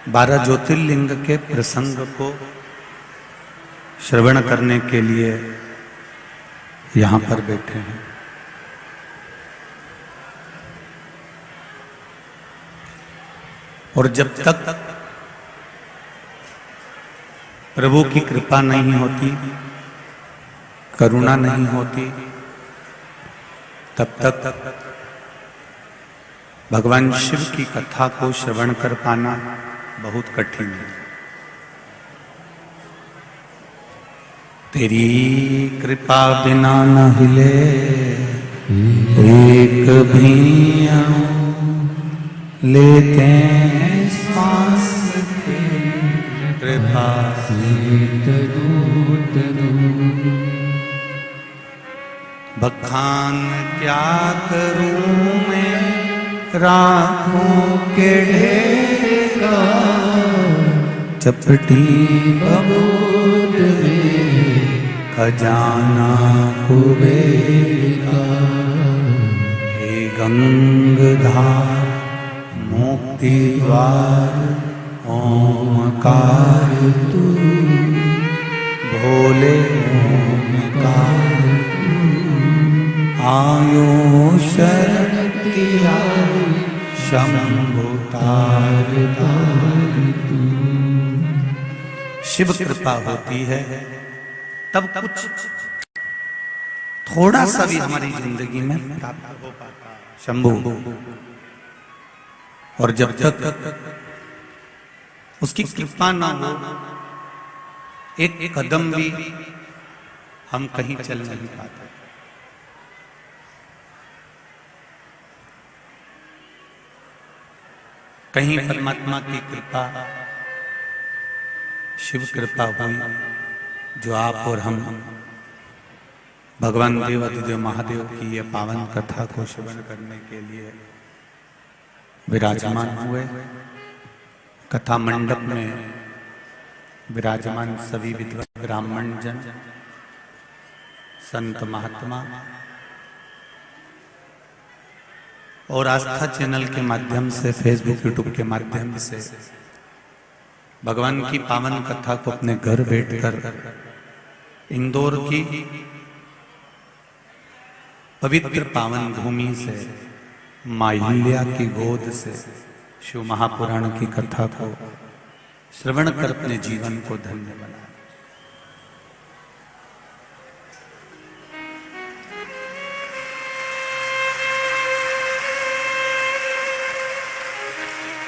12 ज्योतिर्लिंग के प्रसंग को श्रवण करने के लिए यहां पर बैठे हैं। और जब तक प्रभु की कृपा नहीं होती, करुणा नहीं होती, तब तक भगवान शिव की कथा को श्रवण कर पाना बहुत कठिन है। तेरी कृपा बिना न हिले एक भी अणु, लेते श्वास तेरी कृपा से बखान क्या करूं मैं राखों के ढेर का, चपटी बबूद में खजाना कुबेर का। हे गंगधार मुक्ति द्वार ओमकार तू, भोले ओमकार आयो शरण किया शंभु तार तू। शिव कृपा होती है तब कुछ थोड़ा सा भी हमारी जिंदगी में प्राप्त हो पाता है शंभु। और जब तक उसकी कृपा ना हो, एक कदम भी हम कहीं चल नहीं पाते। कहीं परमात्मा की कृपा, शिव कृपा हुई, जो आप और हम भगवान देवाधिदेव महादेव की ये पावन कथा को श्रवण करने के लिए विराजमान हुए। कथा मंडप में विराजमान सभी विद्वान ब्राह्मण जन, संत महात्मा और आस्था चैनल के माध्यम से, फेसबुक यूट्यूब के माध्यम से भगवान की पावन कथा को अपने घर बैठकर इंदौर की पवित्र पावन भूमि से, माहिल्या की गोद से शिव महापुराण की कथा को श्रवण कर अपने जीवन को धन्य बना।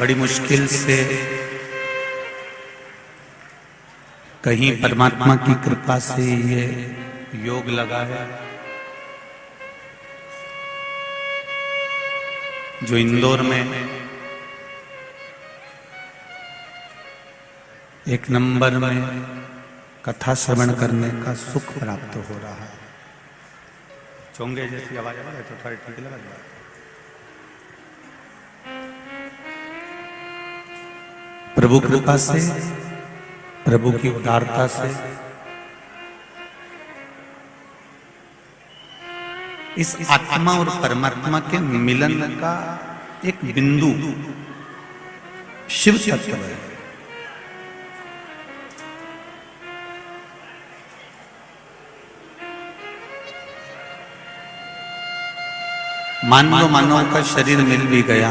बड़ी मुश्किल से कहीं परमात्मा की कृपा से ये योग लगा है, जो इंदौर में एक नंबर में कथा श्रवण करने का सुख प्राप्त हो रहा है। चोंगे जैसी आवाज आ रही है तो थोड़ा ठीक लगा जाए। प्रभु कृपा से, प्रभु की उदारता से इस आत्मा और परमात्मा के मिलन का एक बिंदु शिव तत्व है। मान लो मानव का शरीर मिल भी गया,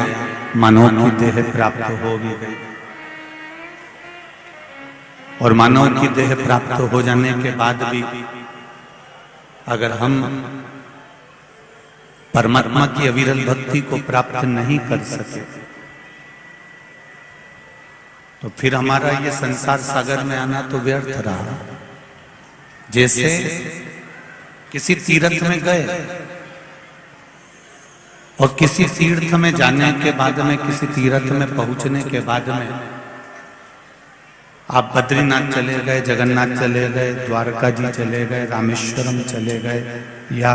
मानव की देह प्राप्त हो भी गई, और मानव की देह प्राप्त हो जाने के बाद भी अगर हम परमात्मा की अविरल भक्ति को प्राप्त नहीं कर सके, तो फिर हमारा ये संसार सागर में आना तो व्यर्थ रहा। जैसे किसी तीर्थ में गए और किसी तीर्थ में जाने के बाद में, किसी तीर्थ में पहुंचने के बाद में आप बद्रीनाथ चले गए, जगन्नाथ चले गए, द्वारका जी चले गए, रामेश्वरम चले गए, या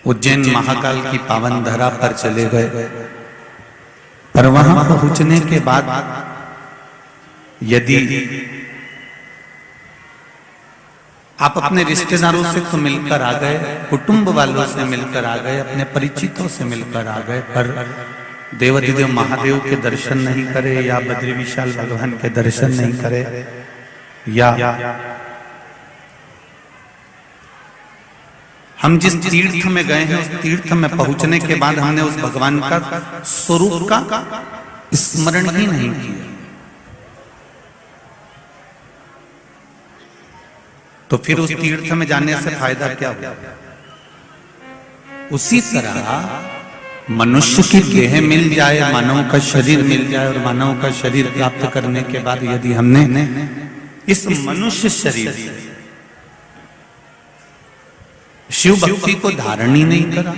उज्जैन महाकाल की पावन धरा पर चले गए, पर वहां पहुंचने के बाद यदि आप अपने रिश्तेदारों से तो मिलकर आ गए, कुटुंब वालों से मिलकर आ गए, अपने परिचितों से मिलकर आ गए, पर देवाधिदेव महादेव के दर्शन नहीं करे, या बद्री विशाल भगवान के दर्शन नहीं करे, या हम जिस तीर्थ में गए हैं उस तीर्थ में पहुंचने के बाद हमने उस भगवान का स्वरूप का स्मरण ही नहीं किया, तो फिर उस तीर्थ में जाने से फायदा क्या हुआ? उसी तरह मनुष्य की देह मिल जाए, मानव का शरीर मिल जाए, और मानव का शरीर प्राप्त करने के बाद यदि हमने इस मनुष्य शरीर से शिव भक्ति को धारण ही नहीं करा,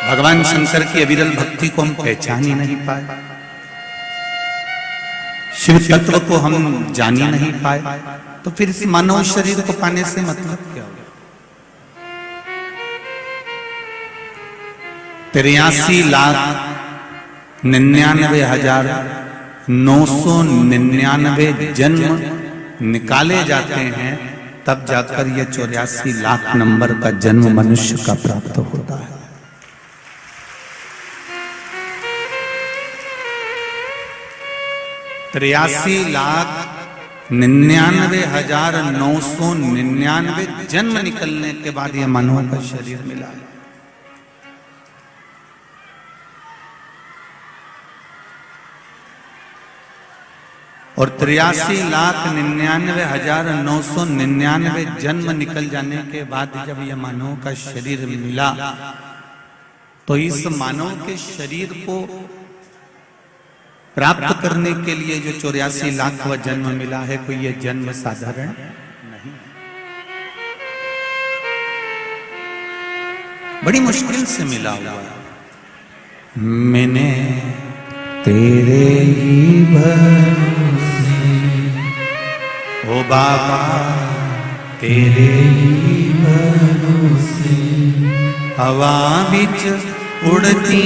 भगवान शंकर की अविरल भक्ति को हम पहचान ही नहीं पाए, शिव तत्व को हम जान ही नहीं पाए, तो फिर इस मानव शरीर को पाने से मतलब क्या होगा? 83,99,999 जन्म निकाले जाते हैं, तब जाकर ये 84 लाख नंबर का जन्म मनुष्य का प्राप्त होता है। तिरासी लाख 99,999 जन्म निकलने के बाद यह मानव का शरीर मिला है। और 83,99,999 जन्म निकल जाने के बाद जब यह मानव का शरीर मिला, तो इस मानव के शरीर को प्राप्त करने के लिए जो 84 लाखवां जन्म मिला है, कोई यह जन्म साधारण नहीं, बड़ी मुश्किल से मिला हुआ है। मैंने तेरे ही भरोसे, ओ बाबा तेरे ही भरोसे, हवा बिच उड़ती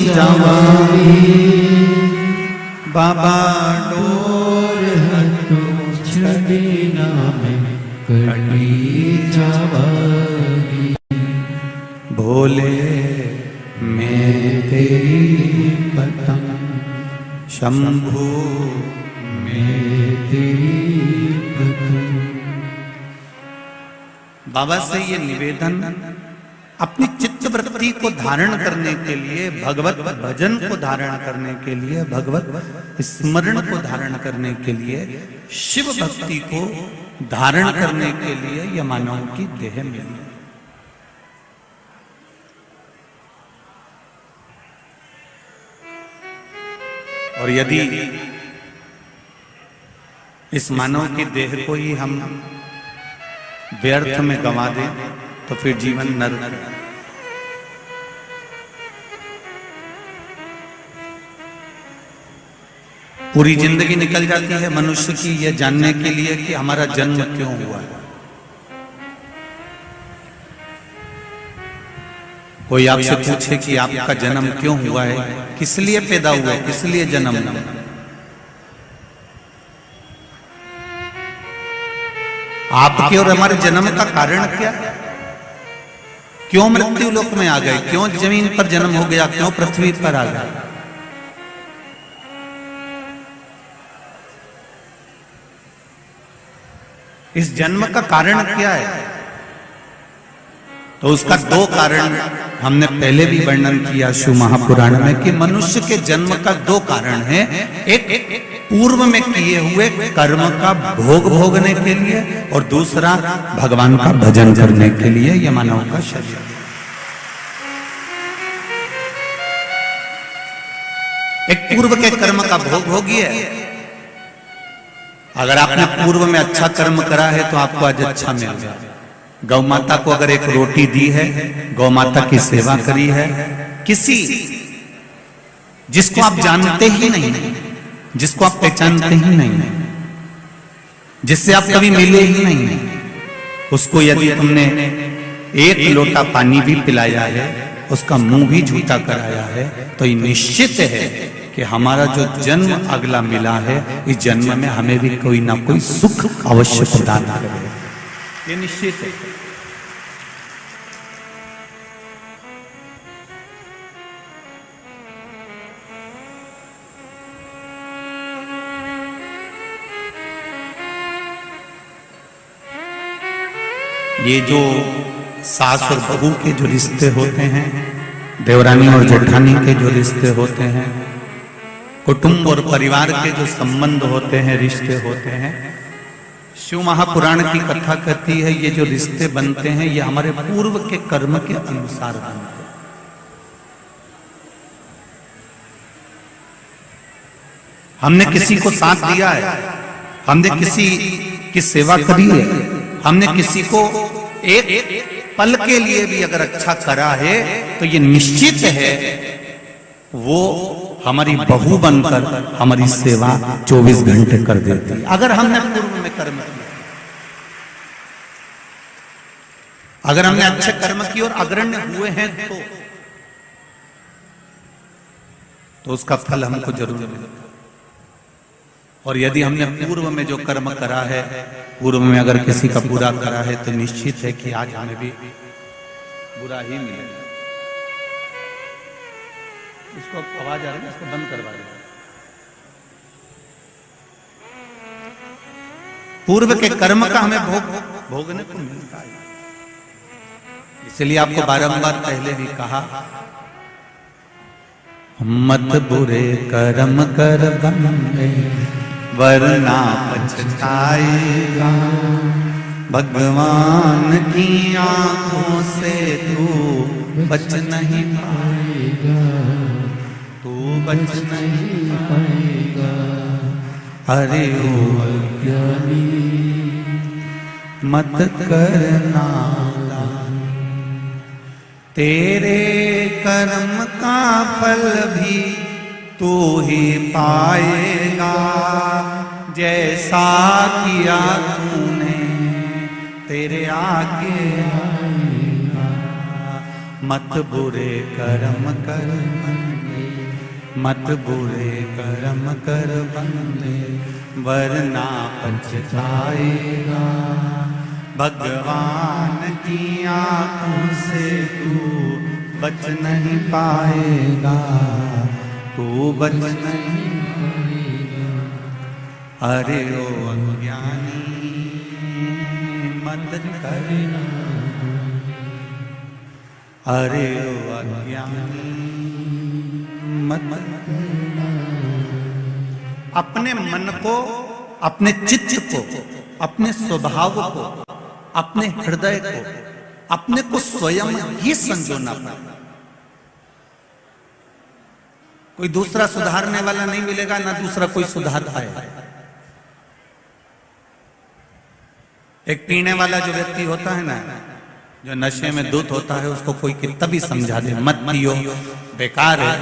जावांगी, बाबा डोर हटो छड़ी नाम कटी जावांगी, भोले मैं तेरी पतंग, शंभू मैं तेरी पतंग। बाबा से ये निवेदन, अपनी चित्त वृत्ति को धारण करने के लिए, भगवत भजन को धारण करने के लिए, भगवत स्मरण को धारण करने के लिए, शिव भक्ति को धारण करने के लिए यह मानव की देह मिली। और यदि इस मानव की देह को ही हम व्यर्थ में गंवा दें, तो फिर जीवन नरक है। पूरी जिंदगी निकल जाती है मनुष्य की यह जानने के लिए कि हमारा जन्म क्यों हुआ है। कोई आपसे पूछे कि आपका जन्म क्यों हुआ है, किस लिए पैदा हुआ, किस लिए जन्म हुआ, आपके और हमारे जन्म का कारण क्या है? क्यों मृत्यु लोक में आ गए, क्यों जमीन पर जन्म हो गया, क्यों पृथ्वी पर आ गए? इस जन्म का कारण क्या है? तो उसका दो कारण हमने पहले भी वर्णन किया शिव महापुराण में, कि मनुष्य के जन्म का दो कारण है। एक पूर्व में किए हुए कर्म का भोग भोगने के लिए, और दूसरा भगवान का भजन करने के लिए यह मानव का शरीर। एक पूर्व के कर्म का भोग भोगिए। अगर आपने पूर्व में अच्छा कर्म करा है तो आपको आज अच्छा मिल जाए। गौ माता को अगर एक रोटी दी है, गौ माता की सेवा करी है, किसी जिसको आप जानते ही नहीं, जिसको आप पहचानते ही नहीं, जिससे आप कभी मिले ही नहीं, उसको यदि तुमने एक लोटा पानी भी पिलाया है, उसका मुंह भी झूठा कराया है, तो ये निश्चित है कि हमारा जो जन्म अगला मिला है, इस जन्म में हमें भी कोई ना कोई सुख अवश्य प्रदान करेगा, ये निश्चित है। ये जो सास और बहू के जो रिश्ते होते हैं, देवरानी और जेठानी के जो रिश्ते होते हैं, कुटुंब और परिवार के जो संबंध होते हैं, रिश्ते होते हैं, शिव महापुराण की कथा कहती है ये जो रिश्ते बनते हैं ये हमारे पूर्व के कर्म के अनुसार बनते हैं। हमने किसी को साथ दिया है, हमने किसी की सेवा करी है, हमने किसी को एक पल के लिए भी अगर अच्छा करा है तो ये निश्चित है वो हमारी बहू बनकर हमारी सेवा 24 घंटे कर देती है। अगर हमने पूर्व में कर्म किया, अगर हमने अच्छे कर्म किए और अग्रण्य हुए हैं तो उसका फल हमको जरूर मिलेगा। और यदि हमने पूर्व में जो कर्म करा है, पूर्व में अगर किसी का बुरा करा है तो निश्चित है कि आज हमें भी बुरा ही मिलेगा। इसको आवाज आ रही है, इसको बंद करवा दो। पूर्व के कर्म का हमें भोगने को मिलता है। इसलिए आपको बारंबार पहले भी कहा, मत बुरे कर्म कर बंदे वरना पछताएगा, भगवान की आंखों से तू बच नहीं पाएगा, तू बच नहीं पाएगा। अरे ओ अज्ञानी मत करना, तेरे कर्म का फल भी तू ही पाएगा, जैसा किया तूने तेरे आगे आएगा। मत बुरे कर्म कर बंदे, मत बुरे कर्म कर बंदे वरना पछताएगा, भगवान की आंखों से तू बच नहीं पाएगा, तू बच नहीं पाएगा। अरे ओ अज्ञानी मत करना, अरे ओ अज्ञानी मत करना। अपने मन को, अपने चित्त को, अपने स्वभाव को, अपने हृदय को, अपने को स्वयं ही संजोना पड़ेगा। कोई दूसरा सुधारने वाला नहीं मिलेगा, ना दूसरा कोई सुधार पाएगा। एक पीने वाला जो व्यक्ति होता है ना, जो नशे में धुत होता है, उसको कोई कितना भी समझा दे मत पियो, बेकार है,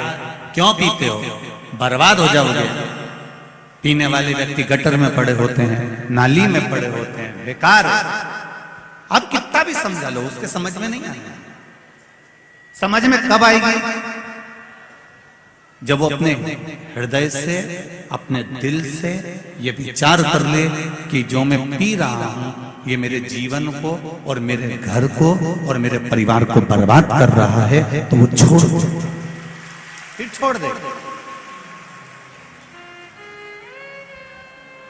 क्यों पीते हो, बर्बाद हो जाओगे। पीने वाले व्यक्ति गटर में पड़े होते हैं, नाली में पड़े होते हैं, बेकार है। अब कितना भी समझा लो उसके समझ में नहीं आएगा। समझ में कब आएगी? जब वो अपने हृदय से, अपने दिल से ये विचार कर ले कि जो मैं पी रहा हूं ये मेरे जीवन को और मेरे घर को और मेरे परिवार को बर्बाद कर रहा है, तो वो छोड़ दे, फिर छोड़ दे।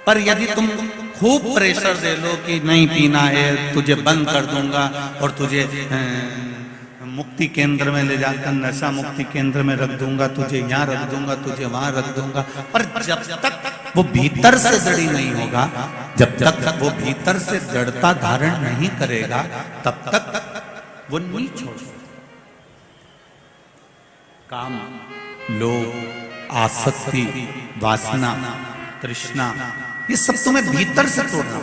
पर यदि तुम खूब प्रेशर दे लो कि नहीं पीना है, तुझे बंद कर दूंगा और तुझे मुक्ति केंद्र में ले जाकर नशा मुक्ति केंद्र में रख दूंगा, तुझे यहाँ रख दूंगा, तुझे वहां रख दूंगा, पर जब तक वो भीतर से दृढ़ नहीं होगा, जब तक वो भीतर से दृढ़ता धारण नहीं करेगा, तब तक वो नहीं छोड़ सकता। काम, लोभ, आसक्ति, वासना, तृष्णा, ये सब तुम्हें भीतर से तोड़ना।